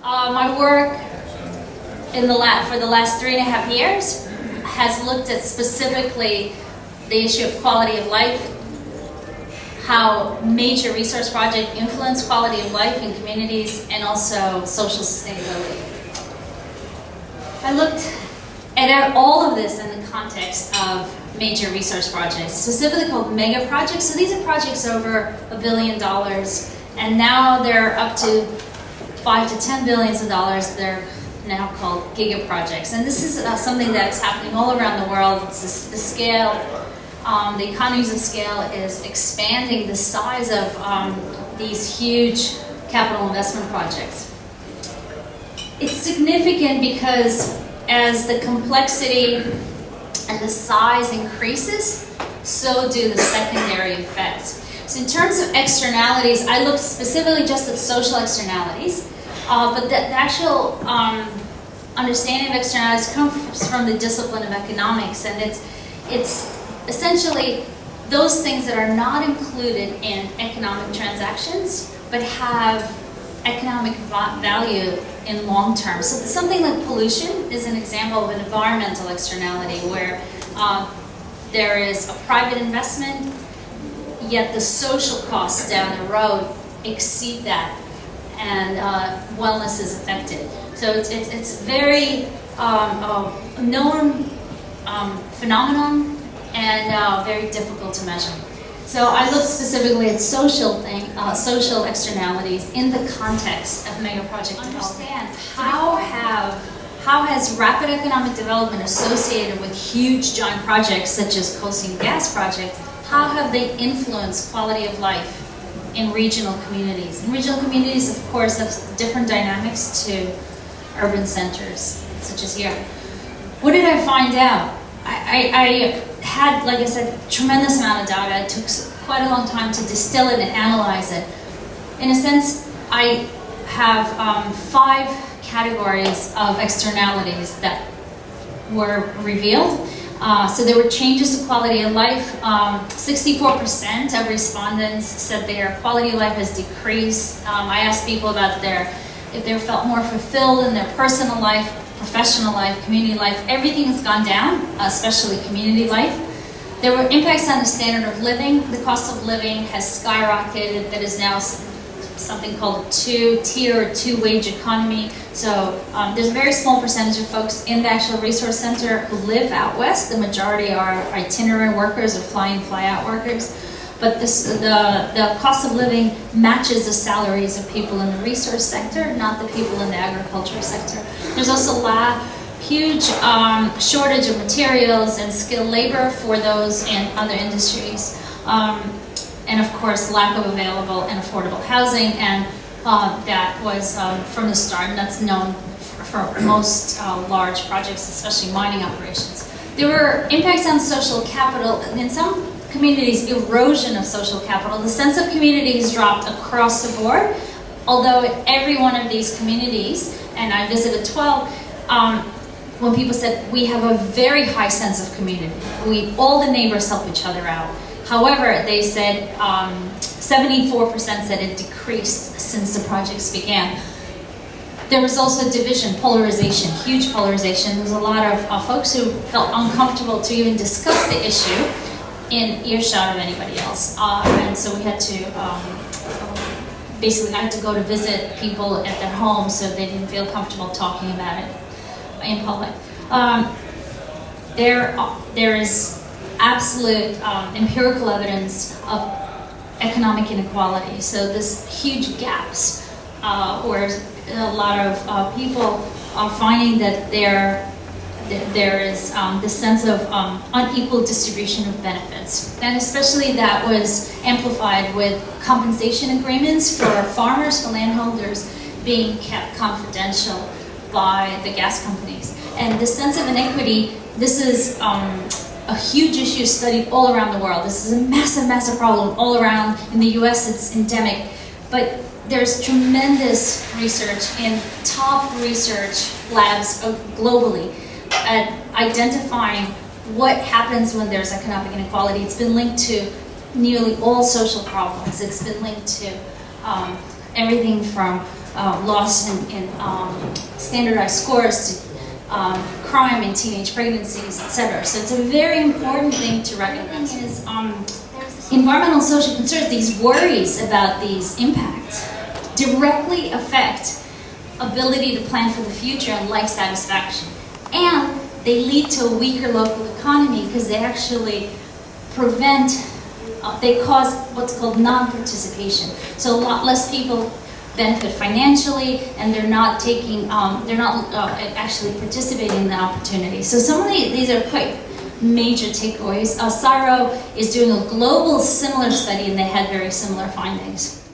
My work for the last 3.5 years has looked at specifically the issue of quality of life, how major resource projects influence quality of life in communities, and also social sustainability. I looked at all of this in the context of major resource projects, specifically called mega projects. So these are projects over $1 billion, and now they're up to $5 to $10 billion. They're now called giga projects, and this is something that's happening all around the world. It's the scale, the economies of scale is expanding the size of these huge capital investment projects. It's significant because as the complexity and the size increases, so do the secondary effects. So in terms of externalities, I looked specifically just at social externalities, but the actual understanding of externalities comes from the discipline of economics, and it's essentially those things that are not included in economic transactions, but have economic value in long term. So something like pollution is an example of an environmental externality where there is a private investment, yet the social costs down the road exceed that, and wellness is affected. So it's very known phenomenon and very difficult to measure. So I looked specifically at social externalities in the context of mega project development. Understand how has rapid economic development associated with huge giant projects such as coal seam gas projects, how have they influenced quality of life in regional communities? And regional communities, of course, have different dynamics to urban centers, such as here. What did I find out? I had, like I said, tremendous amount of data. It took quite a long time to distill it and analyze it. In a sense, I have 5 categories of externalities that were revealed. So there were changes to quality of life. 64% of respondents said their quality of life has decreased. I asked people about if they felt more fulfilled in their personal life, professional life, community life. Everything has gone down, especially community life. There were impacts on the standard of living. The cost of living has skyrocketed. That is now something called a two-tier or two-wage economy. So there's a very small percentage of folks in the actual resource center who live out west. The majority are itinerant workers or fly-in, fly-out workers. But the cost of living matches the salaries of people in the resource sector, not the people in the agriculture sector. There's also a huge shortage of materials and skilled labor for those in other industries. And of course, lack of available and affordable housing, and that was from the start, and that's known for most large projects, especially mining operations. There were impacts on social capital. In some communities, erosion of social capital. The sense of community has dropped across the board, although at every one of these communities, and I visited 12, when people said, we have a very high sense of community. All the neighbors help each other out. However, they said 74% said it decreased since the projects began. There was also division, polarization, huge polarization. There was a lot of folks who felt uncomfortable to even discuss the issue in earshot of anybody else. And so we had to, basically I had to go to visit people at their homes so they didn't feel comfortable talking about it in public. There is absolute empirical evidence of economic inequality. So this huge gaps where a lot of people are finding that there is this sense of unequal distribution of benefits. And especially that was amplified with compensation agreements for farmers, for landholders, being kept confidential by the gas companies. And the sense of inequity, this is a huge issue studied all around the world. This is a massive, massive problem all around. In the US, it's endemic. But there's tremendous research in top research labs globally at identifying what happens when there's economic inequality. It's been linked to nearly all social problems. It's been linked to everything from loss in standardized scores to crime in teenage pregnancies, etc. So it's a very important thing to recognize. Is environmental and social concerns, these worries about these impacts, directly affect ability to plan for the future and life satisfaction. And they lead to a weaker local economy because they actually prevent, they cause what's called non-participation. So a lot less people benefit financially, and they're not taking, actually participating in the opportunity. So some of these are quite major takeaways. CSIRO is doing a global similar study, and they had very similar findings.